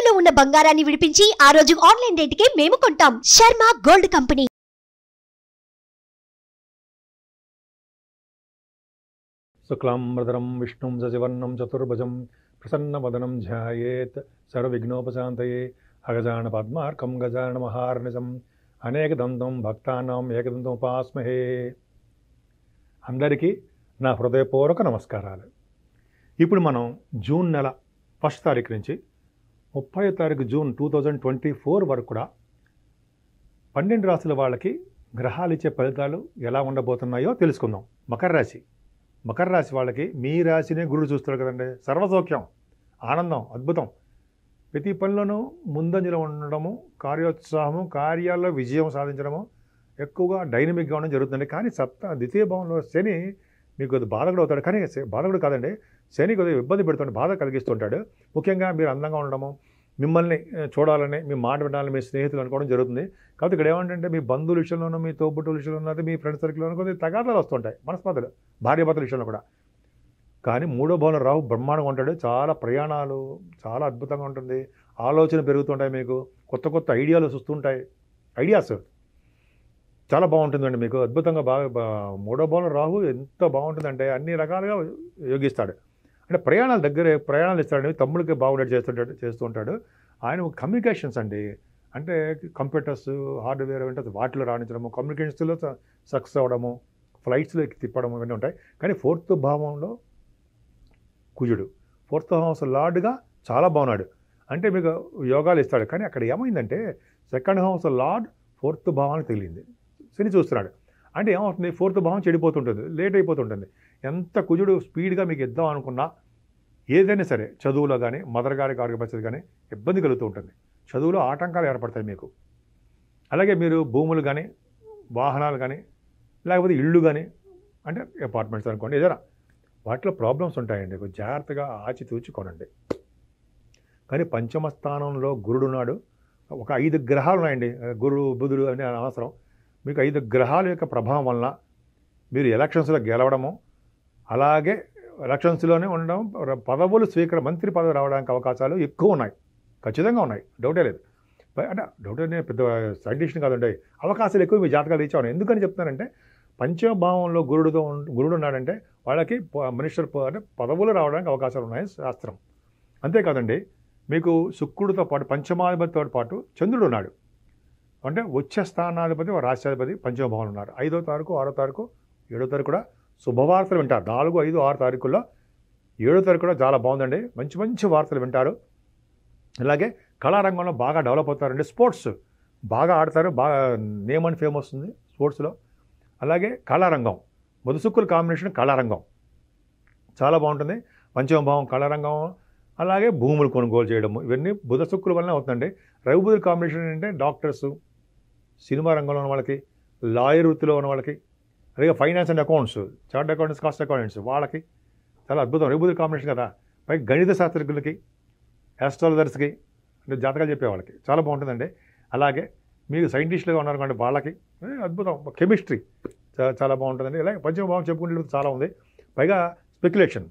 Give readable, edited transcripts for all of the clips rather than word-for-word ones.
తాకట్టులో ఉన్న బంగారాన్ని విడిపించి ఆ రోజు ఆన్లైన్ రేటుకే మేము కొంటాం. Sharma gold company. శుక్లాంబరధరం విష్ణుం సశివర్ణం చతుర్భుజం ప్రసన్నవదనం ధ్యాయేత్ సర్వవిఘ్నోపశాంతయే అగజాన పద్మార్కం గజాన మహార్నిశం అనేకదంతం భక్తానాం ఏకదంతం ఉపాస్మహే. అందరికీ నా హృదయపూర్వక నమస్కారాలు. ఇప్పుడు మనం జూన్ నెల 1 తారీఖు నుంచి 30 తారీఖు జూన్ 2024 వరకు కూడా 12 రాశుల వాళ్ళకి గ్రహాలు ఇచ్చే ఫలితాలు ఎలా ఉండబోతున్నాయో తెలుసుకుందాం. మకర రాశి వాళ్ళకి మీ రాశినే గురుడు చూస్తారు కదండి. సర్వసౌఖ్యం, ఆనందం, అద్భుతం, ప్రతి పనిలోనూ ముందంజలో ఉండడము, కార్యోత్సాహము, కార్యాల్లో విజయం సాధించడము, ఎక్కువగా డైనమిక్గా ఉండడం జరుగుతుంది. కానీ ద్వితీయ భావంలో శని మీకు కొద్దిగా బాధకుడు అవుతాడు. కానీ బాధకుడు కాదండి, శని కొద్దిగా ఇబ్బంది పెడుతుంటే బాధ కలిగిస్తుంటాడు. ముఖ్యంగా మీరు అందంగా ఉండడము, మిమ్మల్ని చూడాలని, మీ మాట వినాలని మీ స్నేహితులు అనుకోవడం జరుగుతుంది. కాబట్టి ఇక్కడ ఏమంటే మీ బంధువుల విషయంలోనూ, మీ తోబుట్టుల విషయంలో ఉన్నది, మీ ఫ్రెండ్ సర్కిల్లోనూ కొద్దిగా తగాదాలు వస్తుంటాయి, మనస్పర్ధలు, భార్యాభర్తల విషయంలో కూడా. కానీ 3వ భవనం రాహు బ్రహ్మాండంగా ఉంటాడు. చాలా ప్రయాణాలు, చాలా అద్భుతంగా ఉంటుంది. ఆలోచన పెరుగుతుంటాయి, మీకు కొత్త కొత్త ఐడియాలు వస్తుంటాయి. ఐడియాస్ చాలా బాగుంటుందండి మీకు. అద్భుతంగా బాగా 3వ భవనం రాహు ఎంత బాగుంటుందంటే అన్ని రకాలుగా యోగిస్తాడు. అంటే ప్రయాణాలు ఇస్తాడు. తమ్ముడికి బాగుండేది చేస్తూ ఉంటాడు. ఆయన కమ్యూనికేషన్స్ అండి, అంటే కంప్యూటర్స్, హార్డ్వేర్ అంటే వాటిలో రాణించడము, కమ్యూనికేషన్స్లో సక్సెస్ అవ్వడము, ఫ్లైట్స్లో తిప్పడం ఇవన్నీ ఉంటాయి. కానీ 4th భావంలో కుజుడు 4th హౌస్ లార్డ్గా చాలా బాగున్నాడు. అంటే మీకు యోగాలు ఇస్తాడు. కానీ అక్కడ ఏమైందంటే 2nd హౌస్ లార్డ్ 4th భావానికి తగిలింది, శని చూస్తున్నాడు. అంటే ఏమవుతుంది, 4th భావం చెడిపోతుంటుంది, లేట్ అయిపోతుంటుంది. ఎంత కుజుడు స్పీడ్గా మీకు ఇద్దాం అనుకున్నా ఏదైనా సరే చదువులో కానీ, మదర్ గారికి ఆరోగ్య పరిస్థితి కానీ ఇబ్బంది కలుగుతూ ఉంటుంది. చదువులో ఆటంకాలు ఏర్పడతాయి మీకు. అలాగే మీరు భూములు కానీ, వాహనాలు కానీ, లేకపోతే ఇళ్ళు కానీ, అంటే అపార్ట్మెంట్స్ అనుకోండి, ఏదైనా వాటిలో ప్రాబ్లమ్స్ ఉంటాయండి. జాగ్రత్తగా ఆచితూచి కొనండి. కానీ పంచమ స్థానంలో గురుడు ఉన్నాడు. ఒక 5 గ్రహాలు ఉన్నాయండి. గురు బుధుడు అనే అవసరం. మీకు 5 గ్రహాల యొక్క ప్రభావం వలన మీరు ఎలక్షన్స్లో గెలవడము, అలాగే ఎలక్షన్స్లోనే ఉండడం, పదవులు మంత్రి పదవి రావడానికి అవకాశాలు ఎక్కువ ఉన్నాయి, ఖచ్చితంగా ఉన్నాయి, డౌటే లేదు. అంటే డౌట్ నేను పెద్ద సైంటిస్ట్ కాదండి, అవకాశాలు ఎక్కువ మీ జాతకాలు రీచ్ అవ్వడం. ఎందుకని చెప్తున్నానంటే పంచమ భావంలో గురుడు ఉన్నాడంటే వాళ్ళకి మినిస్టర్ అంటే పదవులు రావడానికి అవకాశాలు ఉన్నాయి శాస్త్రం. అంతేకాదండి, మీకు శుక్రుడితో పాటు పంచమాధిపతితో పాటు చంద్రుడు ఉన్నాడు. అంటే వచ్చే స్థానాధిపతి, రాష్ట్రాధిపతి పంచమ భావంలో ఉన్నారు. 5వ తారీఖు, 6వ తారీఖు, 7వ తారీఖు కూడా శుభవార్తలు వింటారు. 4, 5, 6 తారీఖుల్లో, 7వ తారీఖు కూడా చాలా బాగుందండి. మంచి మంచి వార్తలు వింటారు. అలాగే కళారంగంలో బాగా డెవలప్ అవుతారండి. స్పోర్ట్స్ బాగా ఆడతారు, బాగా నేమ్ అండ్ ఫేమ్ వస్తుంది స్పోర్ట్స్లో. అలాగే కళారంగం, బుధ శుక్రుల కాంబినేషన్ కళారంగం చాలా బాగుంటుంది. పంచమ భావం కళారంగం, అలాగే భూములు కొనుగోలు చేయడము, ఇవన్నీ బుధ శుక్రుల వల్లనే అవుతుందండి. రవి బుధుల కాంబినేషన్ ఏంటంటే డాక్టర్స్, సినిమా రంగంలో ఉన్న వాళ్ళకి, లాయర్ వృత్తిలో ఉన్న వాళ్ళకి, అలాగే finance and accounts, chart accountants, cost accountants వాళ్ళకి చాలా అద్భుతం. రవి బుధుల కాంబినేషన్ కదా. పైకి గణిత శాస్త్రజ్ఞులకి, ఆస్ట్రాలజర్స్కి, అంటే జాతకాలు చెప్పేవాళ్ళకి చాలా బాగుంటుందండి. అలాగే మీరు సైంటిస్టులుగా ఉన్నారనుకోండి వాళ్ళకి అద్భుతం. కెమిస్ట్రీ చాలా బాగుంటుందండి. ఇలాగే పంచమ భావం చెప్పుకుంటే చాలా ఉంది. పైగా స్పెక్యులేషన్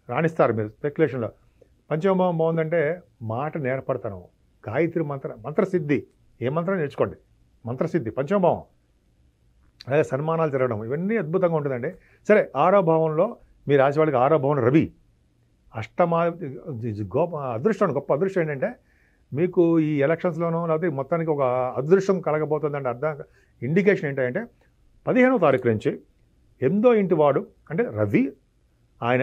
రాణిస్తారు మీరు స్పెక్యులేషన్లో. పంచమ భావం బాగుందంటే మాట నేర్పడతాను, గాయత్రి మంత్రసిద్ధి, ఏ మంత్రం నేర్చుకోండి, మంత్రసిద్ధి పంచమ భావం. అలాగే సన్మానాలు జరగడం, ఇవన్నీ అద్భుతంగా ఉంటుందండి. సరే, 6వ భావంలో మీ రాశి వాళ్ళకి 6వ భావం రవి గొప్ప అదృష్టం ఏంటంటే మీకు ఈ ఎలక్షన్స్లోనూ లేకపోతే మొత్తానికి ఒక అదృష్టం కలగబోతుందంటే ఇండికేషన్ ఏంటంటే 15వ తారీఖు నుంచి 8వ ఇంటి వాడు అంటే రవి ఆయన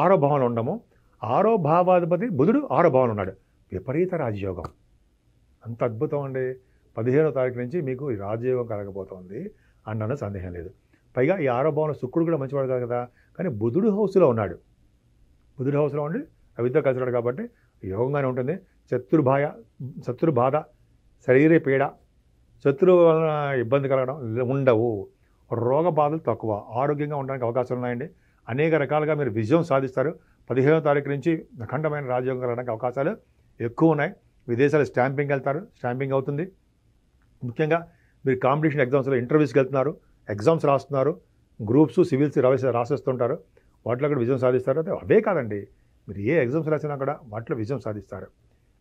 6వ భావంలో ఉండము. 6వ భావాధిపతి బుధుడు 6వ భావంలో ఉన్నాడు. విపరీత రాజయోగం, అంత అద్భుతం అండి. 15వ తారీఖు నుంచి మీకు ఈ రాజయోగం కలగబోతోంది అన్న సందేహం లేదు. పైగా ఈ 6వ భావంలో శుక్రుడు కూడా మంచివాడు కదా. కానీ బుధుడు హౌస్లో ఉన్నాడు. బుధుడు హౌస్లో ఉండి రవితో కలిసినాడు కాబట్టి యోగంగానే ఉంటుంది. శత్రుబాధ, శరీర పీడ, శత్రువు వలన ఇబ్బంది కలగడం ఉండవు. రోగ బాధలు తక్కువ, ఆరోగ్యంగా ఉండడానికి అవకాశాలు ఉన్నాయండి. అనేక రకాలుగా మీరు విజయం సాధిస్తారు. 15వ తారీఖు నుంచి అఖండమైన రాజయోగం కలగడానికి అవకాశాలు ఎక్కువ ఉన్నాయి. విదేశాలు స్టాంపింగ్ వెళ్తారు, స్టాంపింగ్ అవుతుంది. ముఖ్యంగా మీరు కాంపిటీషన్ ఎగ్జామ్స్లో ఇంటర్వ్యూస్కి వెళ్తున్నారు, ఎగ్జామ్స్ రాస్తున్నారు, గ్రూప్స్, సివిల్స్ రాసేస్తుంటారు, వాటిలో కూడా విజయం సాధిస్తారు. అవే కాదండి, మీరు ఏ ఎగ్జామ్స్ రాసినా కూడా వాటిలో విజయం సాధిస్తారు.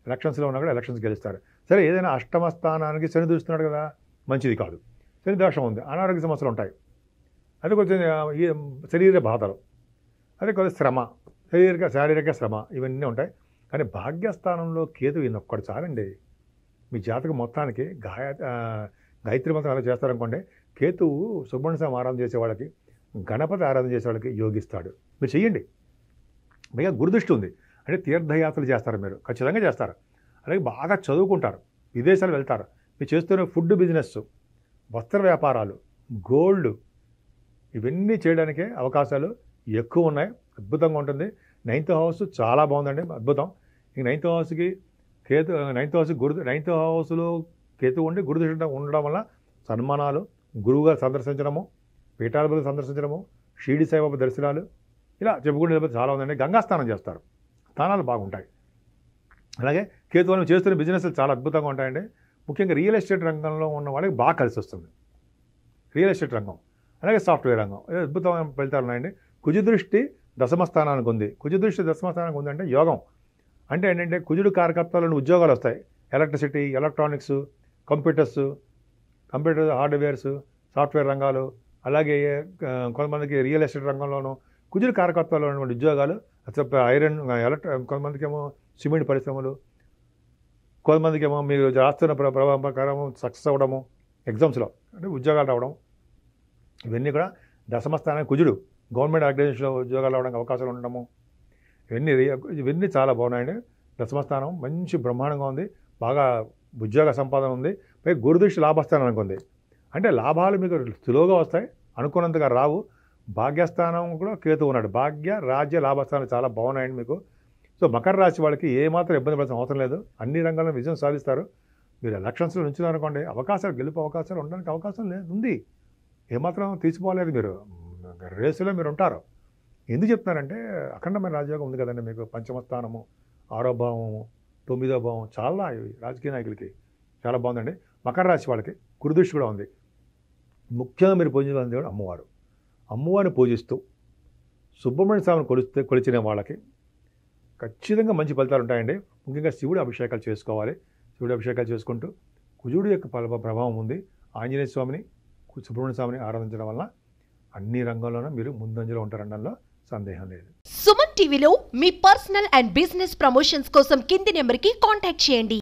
ఎలక్షన్స్లో ఉన్నా కూడా ఎలక్షన్స్ గెలుస్తారు. సరే, ఏదైనా అష్టమ స్థానానికి శని దూస్తున్నాడు కదా, మంచిది కాదు. శని దోషం ఉంది, అనారోగ్య సమస్యలు ఉంటాయి, అది కొంచెం శరీర బాధలు, అది కొంచెం శ్రమ, శారీరక శ్రమ, ఇవన్నీ ఉంటాయి. కానీ భాగ్యస్థానంలో కేతు ఈయనొక్కడు చాలండి. మీ జాతకం మొత్తానికి గాయత్రి మంత్రం అలా చేస్తారనుకోండి, కేతువు సుబ్రహ్మణ్య స్వామి ఆరాధన చేసే వాళ్ళకి, గణపతి ఆరాధన చేసే వాళ్ళకి యోగిస్తాడు. మీరు చెయ్యండి. పైగా గురుదృష్టి ఉంది అంటే తీర్థయాత్రలు చేస్తారు, మీరు ఖచ్చితంగా చేస్తారు. అలాగే బాగా చదువుకుంటారు, విదేశాలు వెళ్తారు. మీరు చేస్తున్న ఫుడ్ బిజినెస్, వస్త్ర వ్యాపారాలు, గోల్డ్, ఇవన్నీ చేయడానికే అవకాశాలు ఎక్కువ ఉన్నాయి. అద్భుతంగా ఉంటుంది. 9th హౌస్ చాలా బాగుందండి, అద్భుతం. ఇంక 9th హౌస్కి కేతు, 9th హౌస్లో కేతు ఉండి గురుదృష్టి ఉండడం వల్ల సన్మానాలు, గురువుగారు సందర్శించడము, పీఠాధిపతులు సందర్శించడము, షిరిడి సాయిబాబా దర్శనాలు, ఇలా చెప్పుకుంటే చాలా ఉందండి. గంగా స్నానం చేస్తారు, స్థానాలు బాగుంటాయి. అలాగే కేతు వల్ల చేస్తున్న బిజినెస్లు చాలా అద్భుతంగా ఉంటాయండి. ముఖ్యంగా రియల్ ఎస్టేట్ రంగంలో ఉన్న వాళ్ళకి బాగా కలిసి వస్తుంది. రియల్ ఎస్టేట్ రంగం, అలాగే సాఫ్ట్వేర్ రంగం, అద్భుతమైన ఫలితాలు ఉన్నాయండి. కుజదృష్టి దశమ స్థానానికి ఉంది. కుజదృష్టి దశమ స్థానానికి ఉందంటే యోగం. అంటే ఏంటంటే కుజుడు కారకత్వాలను ఉద్యోగాలు వస్తాయి. Electricity, electronics, computer hardwares, software రంగాలు, అలాగే కొంతమందికి రియల్ ఎస్టేట్ రంగంలోనూ కుజుడు కారకత్వాలు ఉన్నటువంటి ఉద్యోగాలు, ఐరన్, కొంతమందికి ఏమో సిమెంట్ పరిశ్రమలు, కొంతమందికి ఏమో మీరు రాస్తున్న ప్రభావం ప్రకారం సక్సెస్ అవ్వడము, ఎగ్జామ్స్లో అంటే ఉద్యోగాలు రావడం, ఇవన్నీ కూడా దశమ స్థానానికి కుజుడు గవర్నమెంట్ ఆర్గనైజేషన్లో ఉద్యోగాలు రావడానికి అవకాశాలు ఉండడము, ఇవన్నీ చాలా బాగున్నాయండి. దశమ స్థానం మంచి బ్రహ్మాండంగా ఉంది, బాగా ఉద్యోగ సంపాదన ఉంది. పై గురుదృష్టి లాభస్థానం అనుకుంది అంటే లాభాలు మీకు సులువుగా వస్తాయి, అనుకున్నంతగా రావు. భాగ్యస్థానం కూడా కేతు ఉన్నాడు. భాగ్య, రాజ్య, లాభస్థానం చాలా బాగున్నాయండి మీకు. సో మకర రాశి వాళ్ళకి ఏమాత్రం ఇబ్బంది పడాల్సిన అవసరం లేదు. అన్ని రంగాల్లో విజయం సాధిస్తారు. మీరు ఎలక్షన్స్లో నుంచున్నారనుకోండి, అవకాశాలు, గెలుపు అవకాశాలు ఉండడానికి అవకాశం ఉంది. ఏమాత్రం తీసుకోలేదు. మీరు రేసులో మీరు ఉంటారు. ఎందుకు చెప్తున్నారంటే అఖండమైన రాజయోగం ఉంది కదండి మీకు. పంచమ స్థానము, 6వ భావము, 9వ భావం, చాలా రాజకీయ నాయకులకి చాలా బాగుందండి. మకర రాశి వాళ్ళకి గురుదృష్టి కూడా ఉంది. ముఖ్యంగా మీరు పూజించాల్సిన దేవుడు అమ్మవారు. అమ్మవారిని పూజిస్తూ సుబ్రహ్మణ్య స్వామిని కొలిచిన వాళ్ళకి ఖచ్చితంగా మంచి ఫలితాలు ఉంటాయండి. ముఖ్యంగా శివుడి అభిషేకాలు చేసుకోవాలి. శివుడి అభిషేకాలు చేసుకుంటూ కుజుడు యొక్క ప్రభావం ఉంది. ఆంజనేయ స్వామిని, సుబ్రహ్మణ్య స్వామిని ఆరాధించడం వల్ల అన్ని రంగాల్లోనూ మీరు ముందంజలో ఉంటారనడంలో సందేహం లేదు. సుమన్ టీవీలో మీ పర్సనల్ అండ్ బిజినెస్ ప్రమోషన్స్ కోసం కింది నెంబర్కి కాంటాక్ట్ చేయండి.